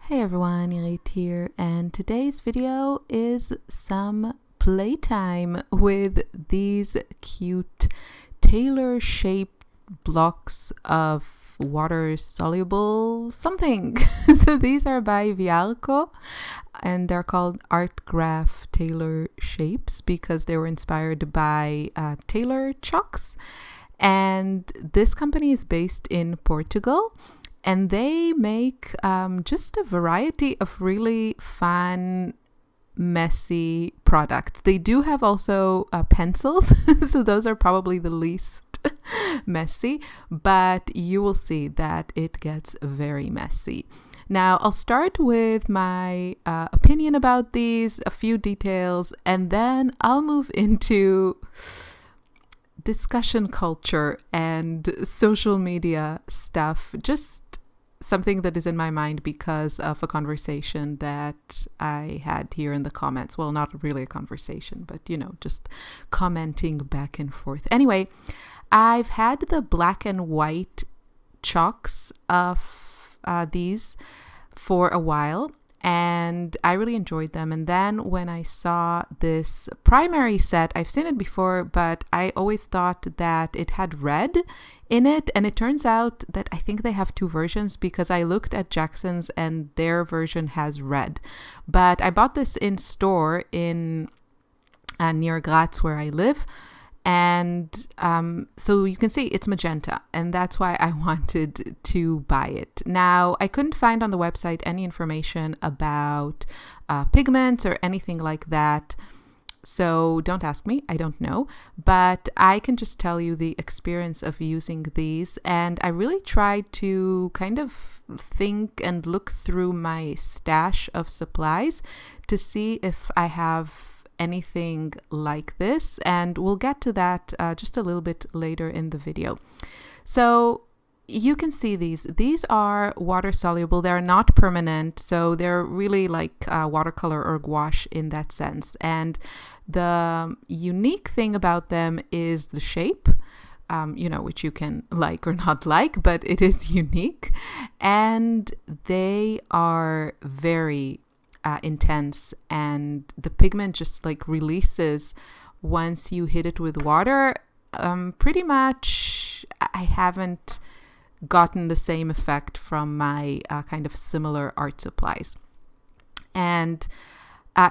Hey everyone, Irit here, and today's video is some playtime with these cute Tailor shaped blocks of water soluble something. So these are by Viarco and they're called Art Graf Tailor shapes because they were inspired by Tailor chalks. And this company is based in Portugal. And they make just a variety of really fun, messy products. They do have also pencils, so those are probably the least messy, but you will see that it gets very messy. Now, I'll start with my opinion about these, a few details, and then I'll move into discussion culture and social media stuff, just something that is in my mind because of a conversation that I had here in the comments. Well, not really a conversation, but just commenting back and forth. Anyway, I've had the black and white chalks of these for a while, and I really enjoyed them. And then when I saw this primary set, I've seen it before, but I always thought that it had red in it. And it turns out that I think they have two versions because I looked at Jackson's and their version has red. But I bought this in store in near Graz where I live. And so you can see it's magenta, and that's why I wanted to buy it. Now, I couldn't find on the website any information about pigments or anything like that. So don't ask me, I don't know. But I can just tell you the experience of using these. And I really tried to kind of think and look through my stash of supplies to see if I have anything like this, and we'll get to that just a little bit later in the video. So you can see these are water soluble. They're not permanent, so they're really like watercolor or gouache in that sense. And the unique thing about them is the shape, which you can like or not like, but it is unique. And they are very intense, and the pigment just like releases once you hit it with water. Pretty much I haven't gotten the same effect from my kind of similar art supplies, and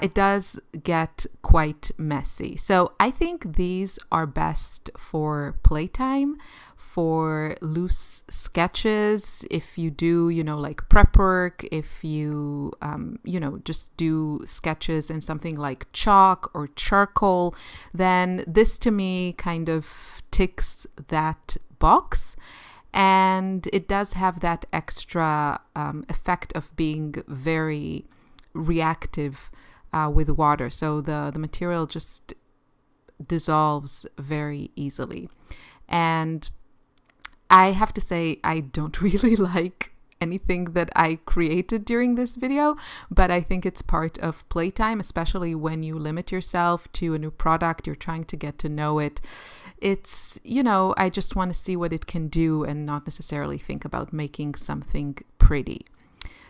it does get quite messy. So I think these are best for playtime, for loose sketches, if you do, like prep work, if you, just do sketches in something like chalk or charcoal, then this to me kind of ticks that box. And it does have that extra effect of being very reactive with water. So the material just dissolves very easily. And I have to say, I don't really like anything that I created during this video, but I think it's part of playtime, especially when you limit yourself to a new product, you're trying to get to know it. It's, I just want to see what it can do and not necessarily think about making something pretty.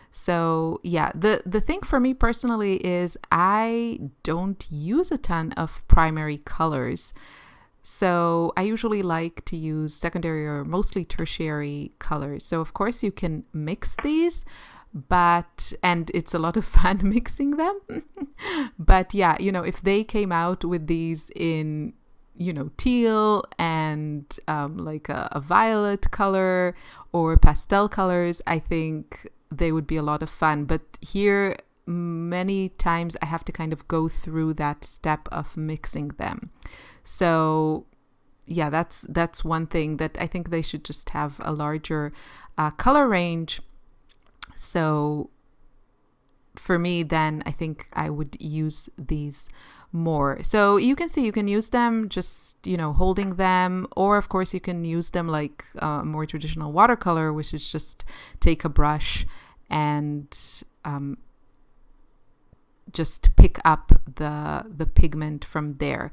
So yeah, the thing for me personally is I don't use a ton of primary colors. So I usually like to use secondary or mostly tertiary colors. So of course you can mix these, and it's a lot of fun mixing them. But yeah, if they came out with these in, teal and like a violet color or pastel colors, I think they would be a lot of fun. But here, many times I have to kind of go through that step of mixing them. So yeah, that's one thing that I think they should just have a larger color range. So for me, then I think I would use these more. So you can see you can use them just, holding them, or of course you can use them like a more traditional watercolor, which is just take a brush and just pick up the pigment from there.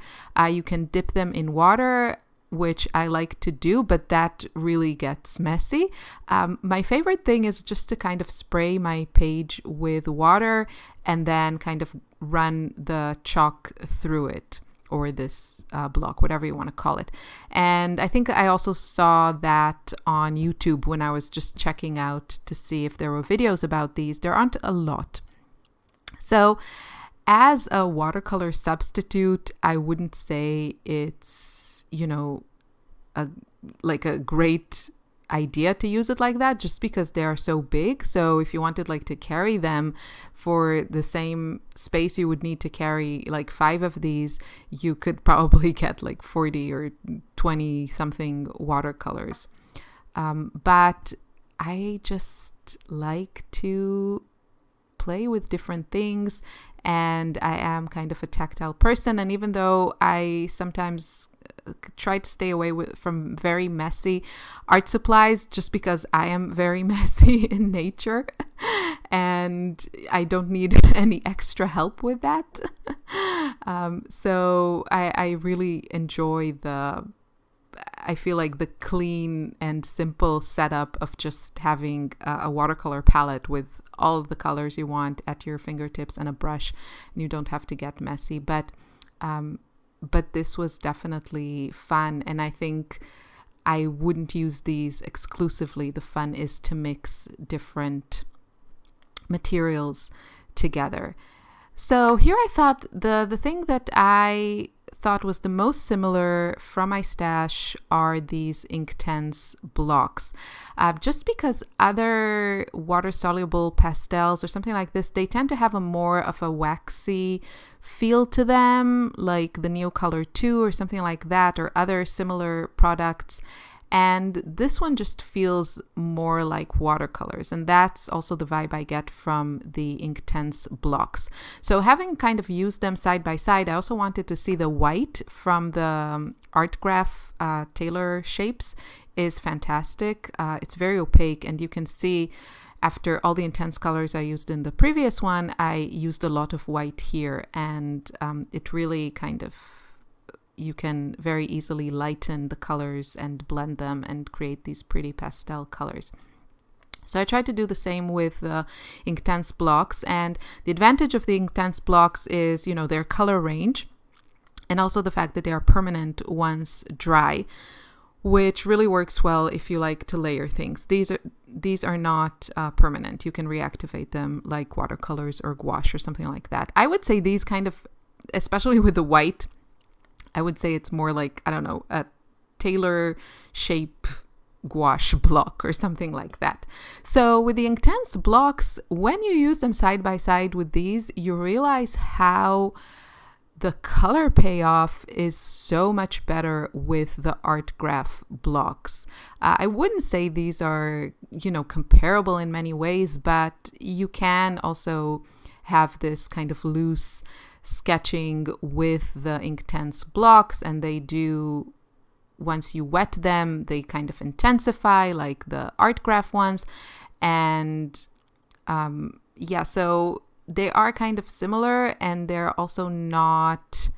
You can dip them in water. which I like to do, but that really gets messy. My favorite thing is just to kind of spray my page with water and then kind of run the chalk through it, or this block, whatever you want to call it. And I think I also saw that on YouTube when I was just checking out to see if there were videos about these. There aren't a lot. So as a watercolor substitute, I wouldn't say it's, like a great idea to use it like that, just because they are so big. So if you wanted like to carry them for the same space you would need to carry like 5 of these, you could probably get like 40 or 20 something watercolors. But I just like to play with different things, and I am kind of a tactile person. And even though I sometimes try to stay away from very messy art supplies, just because I am very messy in nature and I don't need any extra help with that. So I really enjoy I feel like the clean and simple setup of just having a watercolor palette with all of the colors you want at your fingertips and a brush, and you don't have to get messy. But this was definitely fun, and I think I wouldn't use these exclusively. The fun is to mix different materials together. So here I thought the thing that I thought was the most similar from my stash are these Inktense blocks. Just because other water-soluble pastels or something like this, they tend to have a more of a waxy feel to them, like the Neocolor 2 or something like that, or other similar products. And this one just feels more like watercolors. And that's also the vibe I get from the Inktense blocks. So having kind of used them side by side, I also wanted to see the white from the Graf Tailor shapes is fantastic. It's very opaque, and you can see after all the intense colors I used in the previous one, I used a lot of white here, and it really kind of, you can very easily lighten the colors and blend them and create these pretty pastel colors. So I tried to do the same with the Inktense blocks, and the advantage of the Inktense blocks is, their color range, and also the fact that they are permanent once dry, which really works well if you like to layer things. These are not permanent. You can reactivate them like watercolors or gouache or something like that. I would say these kind of, especially with the white, I would say it's more like, I don't know, a Tailor shape gouache block or something like that. So with the Inktense blocks, when you use them side by side with these, you realize how the color payoff is so much better with the Graf blocks. I wouldn't say these are, comparable in many ways, but you can also have this kind of loose sketching with the Inktense blocks, and they do, once you wet them, they kind of intensify like the Graf ones. And so they are kind of similar, and they're also not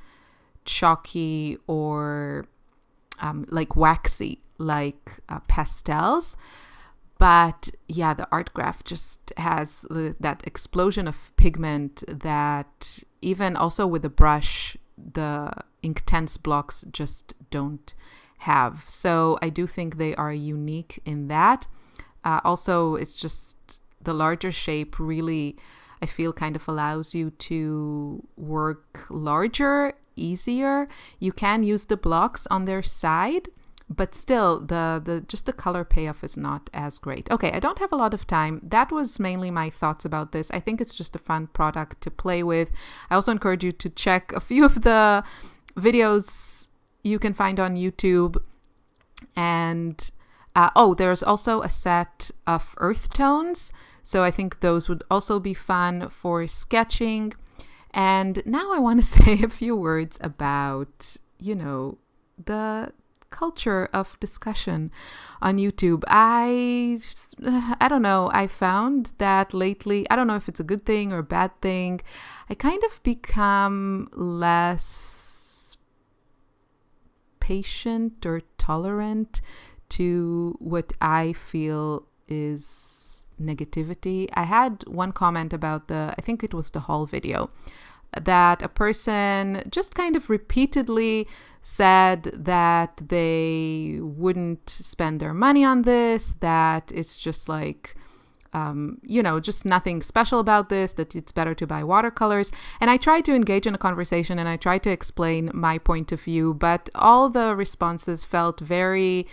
chalky or like waxy like pastels. But yeah, the Graf just has that explosion of pigment that even also with a brush, the Inktense blocks just don't have. So I do think they are unique in that. Also, it's just the larger shape really, I feel, kind of allows you to work larger, easier. You can use the blocks on their side, but still the just the color payoff is not as great. Okay, I don't have a lot of time. That was mainly my thoughts about this. I think it's just a fun product to play with. I also encourage you to check a few of the videos you can find on YouTube. And there's also a set of earth tones. So I think those would also be fun for sketching. And now I want to say a few words about, the culture of discussion on YouTube. I don't know. I found that lately, I don't know if it's a good thing or a bad thing, I kind of become less patient or tolerant to what I feel is negativity. I had one comment about I think it was the haul video, that a person just kind of repeatedly said that they wouldn't spend their money on this, that it's just like, just nothing special about this, that it's better to buy watercolors. And I tried to engage in a conversation and I tried to explain my point of view, but all the responses felt very,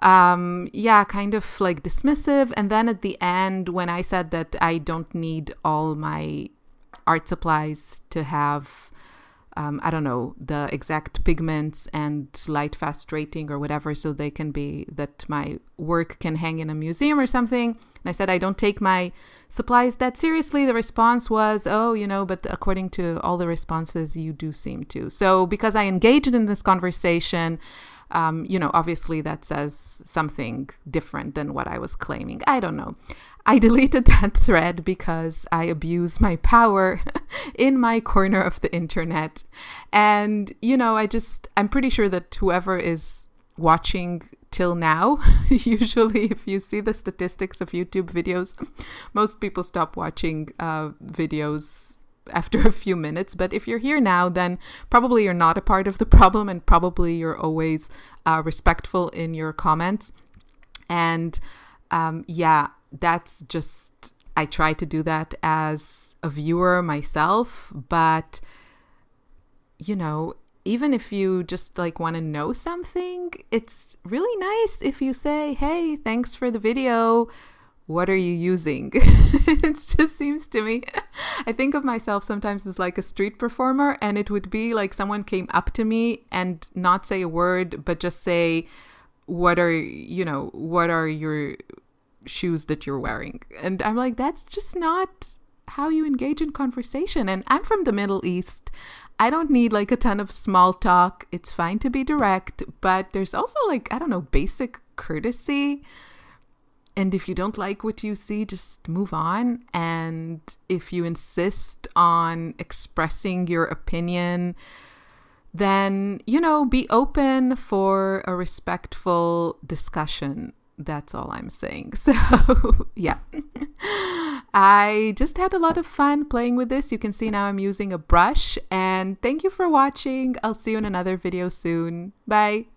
kind of like dismissive. And then at the end, when I said that I don't need all my art supplies to have the exact pigments and light fast rating or whatever, so they can be, that my work can hang in a museum or something. And I said, I don't take my supplies that seriously. The response was, but according to all the responses, you do seem to. So because I engaged in this conversation, obviously that says something different than what I was claiming. I don't know. I deleted that thread because I abuse my power in my corner of the internet. And, I'm pretty sure that whoever is watching till now, usually if you see the statistics of YouTube videos, most people stop watching videos after a few minutes. But if you're here now, then probably you're not a part of the problem, and probably you're always respectful in your comments. And that's just, I try to do that as a viewer myself. But, even if you just like want to know something, it's really nice if you say, hey, thanks for the video. What are you using? It just seems to me, I think of myself sometimes as like a street performer, and it would be like someone came up to me and not say a word, but just say, what are your shoes that you're wearing? And I'm like, that's just not how you engage in conversation. And I'm from the Middle East. I don't need like a ton of small talk. It's fine to be direct, but there's also like, basic courtesy. And if you don't like what you see, just move on. And if you insist on expressing your opinion, then, be open for a respectful discussion. That's all I'm saying. So, yeah. I just had a lot of fun playing with this. You can see now I'm using a brush. And thank you for watching. I'll see you in another video soon. Bye.